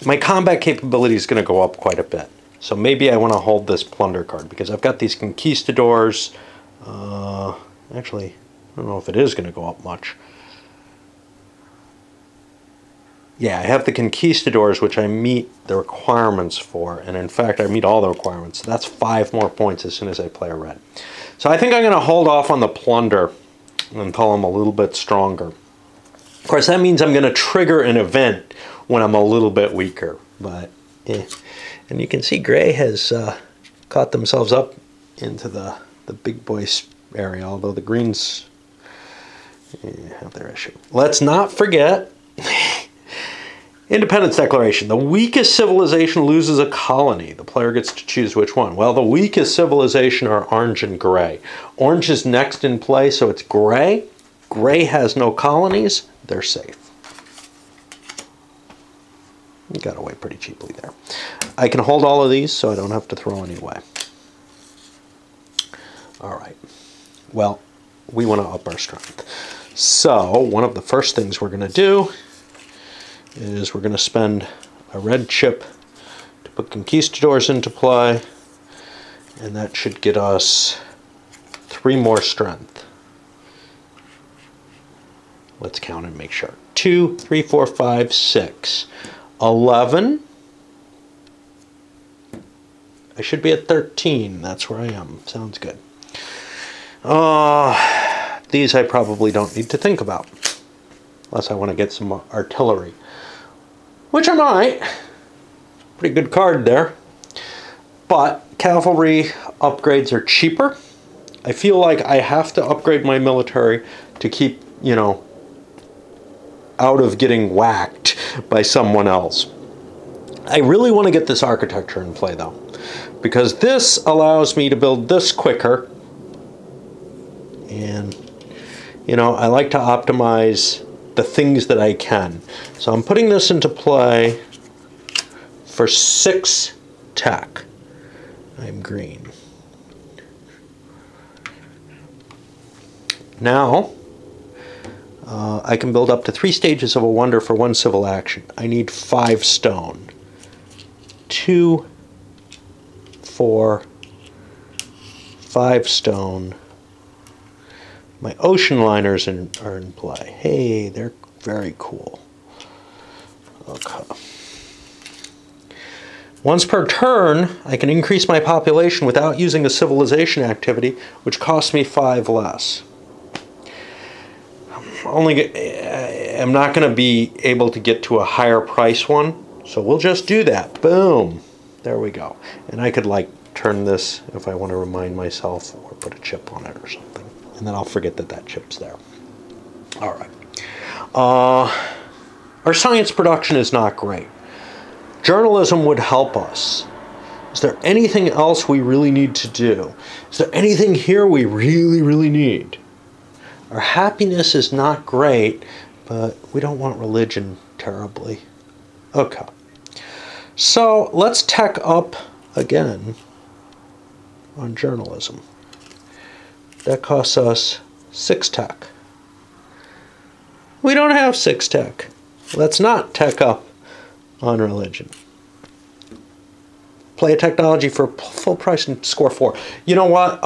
My combat capability is going to go up quite a bit. So maybe I want to hold this plunder card because I've got these conquistadors. Actually, I don't know if it is going to go up much. Yeah, I have the conquistadors, which I meet the requirements for. And in fact, I meet all the requirements. So that's 5 more points as soon as I play a red. So I think I'm going to hold off on the plunder until I'm a little bit stronger. Of course, that means I'm going to trigger an event when I'm a little bit weaker. But, and you can see gray has caught themselves up into the big boy area, although the greens have their issue. Let's not forget Independence Declaration. The weakest civilization loses a colony. The player gets to choose which one. Well, the weakest civilization are orange and gray. Orange is next in play, so it's gray. Gray has no colonies. They're safe. You got away pretty cheaply there. I can hold all of these, so I don't have to throw any away. All right. Well, we want to up our strength. So one of the first things we're going to do is we're going to spend a red chip to put conquistadors into play, and that should get us 3 more strength. Let's count and make sure. 2, 3, 4, 5, 6, 11. I should be at 13. That's where I am. Sounds good. These I probably don't need to think about, unless I want to get some artillery, which I might. Pretty good card there. But cavalry upgrades are cheaper. I feel like I have to upgrade my military to keep, you know, out of getting whacked by someone else. I really want to get this architecture in play though, because this allows me to build this quicker. And, you know, I like to optimize the things that I can. So I'm putting this into play for 6 tech. I'm green. Now, I can build up to 3 stages of a wonder for 1 civil action. I need 5 stone. 2, 4, 5 stone. My ocean liners are in play. Hey, they're very cool. Okay. Once per turn, I can increase my population without using a civilization activity, which costs me 5 less. I'm not going to be able to get to a higher price one, so we'll just do that. Boom. There we go. And I could like turn this if I want to remind myself, or put a chip on it or something. And then I'll forget that that chip's there. All right. Our science production is not great. Journalism would help us. Is there anything else we really need to do? Is there anything here we really, really need? Our happiness is not great, but we don't want religion terribly. Okay. So let's tech up again on journalism. That costs us 6 tech. We don't have 6 tech. Let's not tech up on religion. Play a technology for full price and score 4. You know what?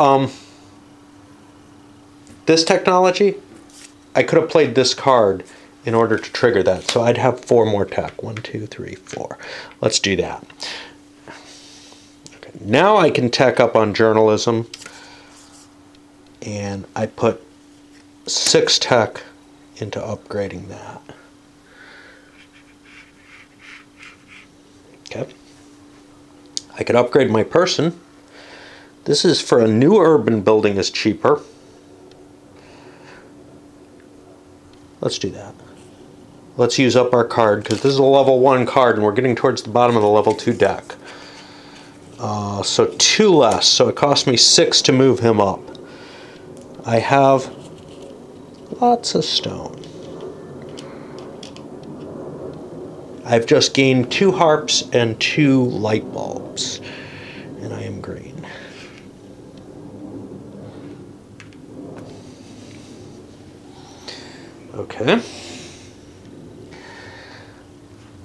This technology, I could have played this card in order to trigger that. So I'd have 4 more tech. 1, 2, 3, 4. Let's do that. Okay. Now I can tech up on journalism. And I put 6 tech into upgrading that. Okay. I could upgrade my person. This is for a new urban building is cheaper. Let's do that. Let's use up our card, because this is a level 1 card and we're getting towards the bottom of the level 2 deck. So 2 less, so it cost me 6 to move him up. I have lots of stone. I've just gained 2 harps and 2 light bulbs, and I am green. Okay.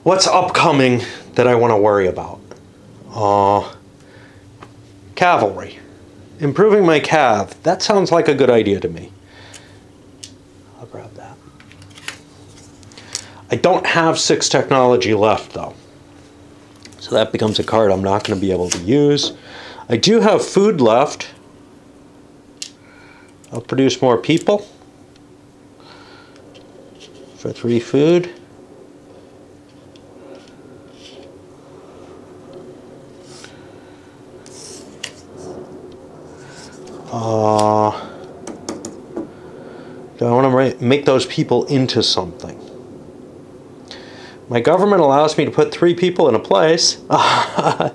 What's upcoming that I want to worry about? Cavalry. Improving my cav. That sounds like a good idea to me. I'll grab that. I don't have 6 technology left though. So that becomes a card I'm not going to be able to use. I do have food left. I'll produce more people. for 3 food. Do I want to make those people into something? My government allows me to put 3 people in a place. Huh.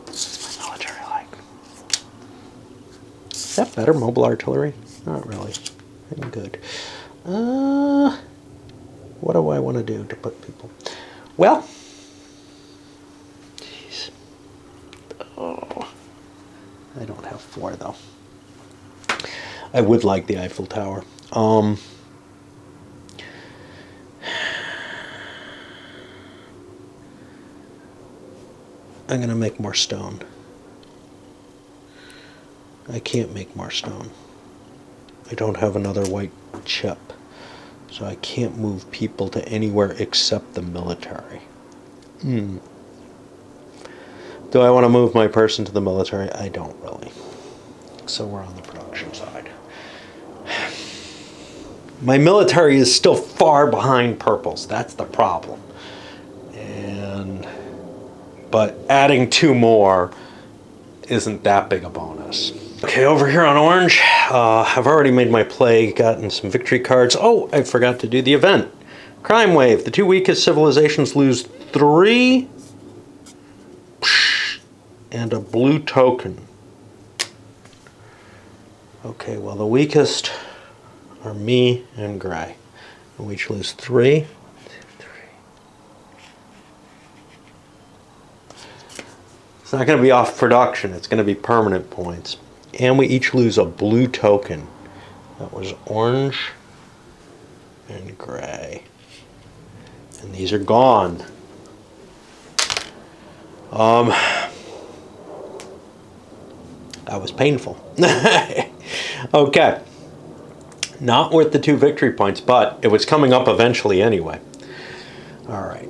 What's my military like? Is that better, mobile artillery? Not really. I'm good. What do I want to do to put people? Well, jeez. Oh, I don't have 4 though. I would like the Eiffel Tower. I'm gonna make more stone. I can't make more stone. I don't have another white chip. So I can't move people to anywhere except the military. Do I want to move my person to the military? I don't really. So we're on the production side. My military is still far behind purples. That's the problem. But adding 2 more isn't that big a bonus. Okay, over here on orange, I've already made my play, gotten some victory cards. Oh, I forgot to do the event. Crime wave. The 2 weakest civilizations lose 3 and a blue token. Okay, well the weakest are me and Gray. And we each lose 3. It's not going to be off production, it's going to be permanent points. And we each lose a blue token. That was orange and gray. And these are gone. That was painful. Okay. Not worth the 2 victory points, but it was coming up eventually anyway. Alright.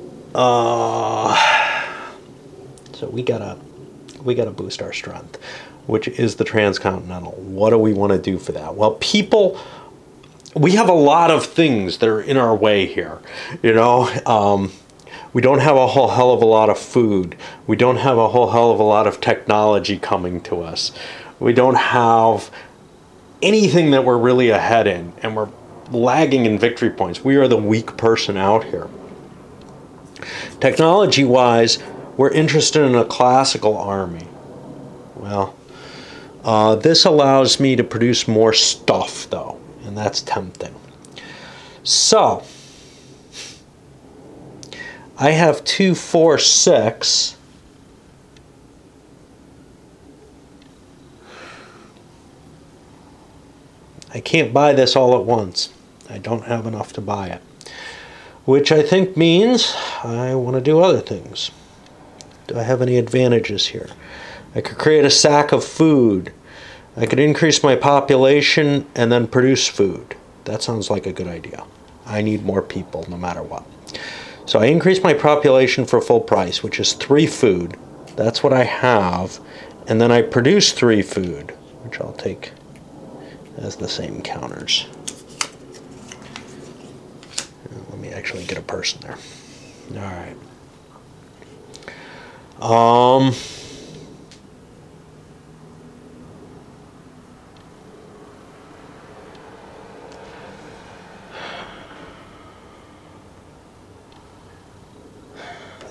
So we gotta boost our strength, which is the transcontinental. What do we want to do for that? Well, people, we have a lot of things that are in our way here. You know, we don't have a whole hell of a lot of food. We don't have a whole hell of a lot of technology coming to us. We don't have anything that we're really ahead in, and we're lagging in victory points. We are the weak person out here. Technology-wise, we're interested in a classical army. Well, this allows me to produce more stuff, though, and that's tempting. So, I have 2, 4, 6. I can't buy this all at once. I don't have enough to buy it. Which I think means I want to do other things. Do I have any advantages here? I could create a sack of food. I could increase my population and then produce food. That sounds like a good idea. I need more people no matter what. So I increase my population for full price, which is 3 food. That's what I have. And then I produce 3 food, which I'll take as the same counters. Let me actually get a person there. All right.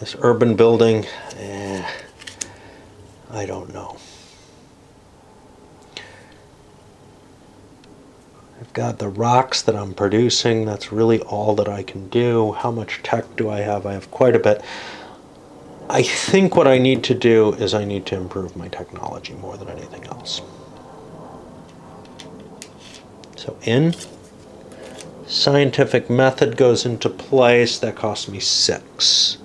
This urban building, I don't know. I've got the rocks that I'm producing. That's really all that I can do. How much tech do I have? I have quite a bit. I think what I need to do is I need to improve my technology more than anything else. So scientific method goes into place. That costs me 6.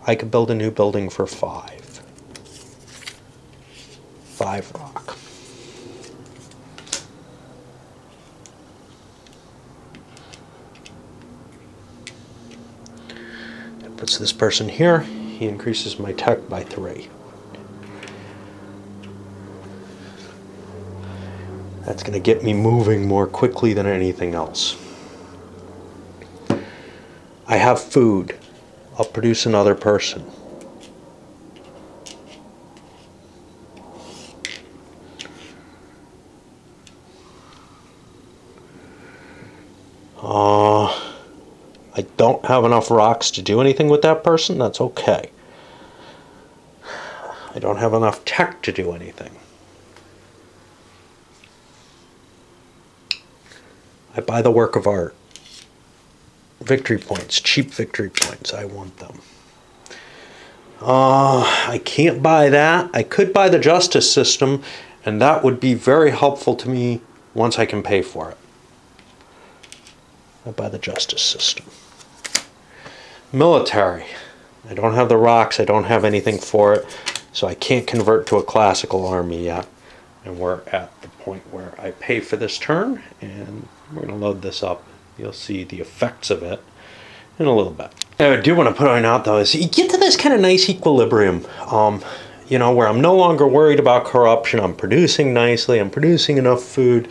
I could build a new building for 5. 5 rock. Puts this person here. He increases my tech by 3. That's going to get me moving more quickly than anything else. I have food. I'll produce another person. I don't have enough rocks to do anything with that person. That's okay. I don't have enough tech to do anything. I buy the work of art. Victory points, cheap victory points. I want them. I can't buy that. I could buy the justice system, and that would be very helpful to me once I can pay for it. I buy the justice system. Military. I don't have the rocks. I don't have anything for it, so I can't convert to a classical army yet. And we're at the point where I pay for this turn, and we're going to load this up. You'll see the effects of it in a little bit. I do want to point out, though, is you get to this kind of nice equilibrium, you know, where I'm no longer worried about corruption. I'm producing nicely. I'm producing enough food.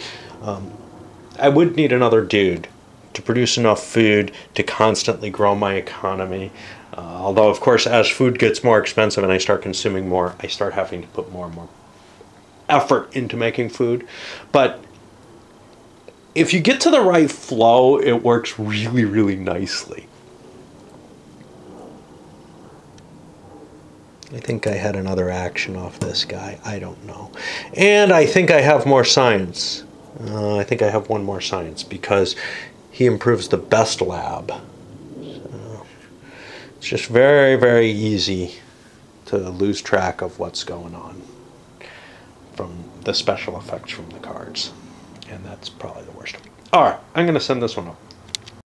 I would need another dude to produce enough food to constantly grow my economy. Although, of course, as food gets more expensive and I start consuming more, I start having to put more and more effort into making food. But if you get to the right flow, it works really, really nicely. I think I had another action off this guy. I don't know. And I think I have more science. I think I have one more science because he improves the best lab. So it's just very, very easy to lose track of what's going on from the special effects from the cards. And that's probably the worst. All right, I'm going to send this one up.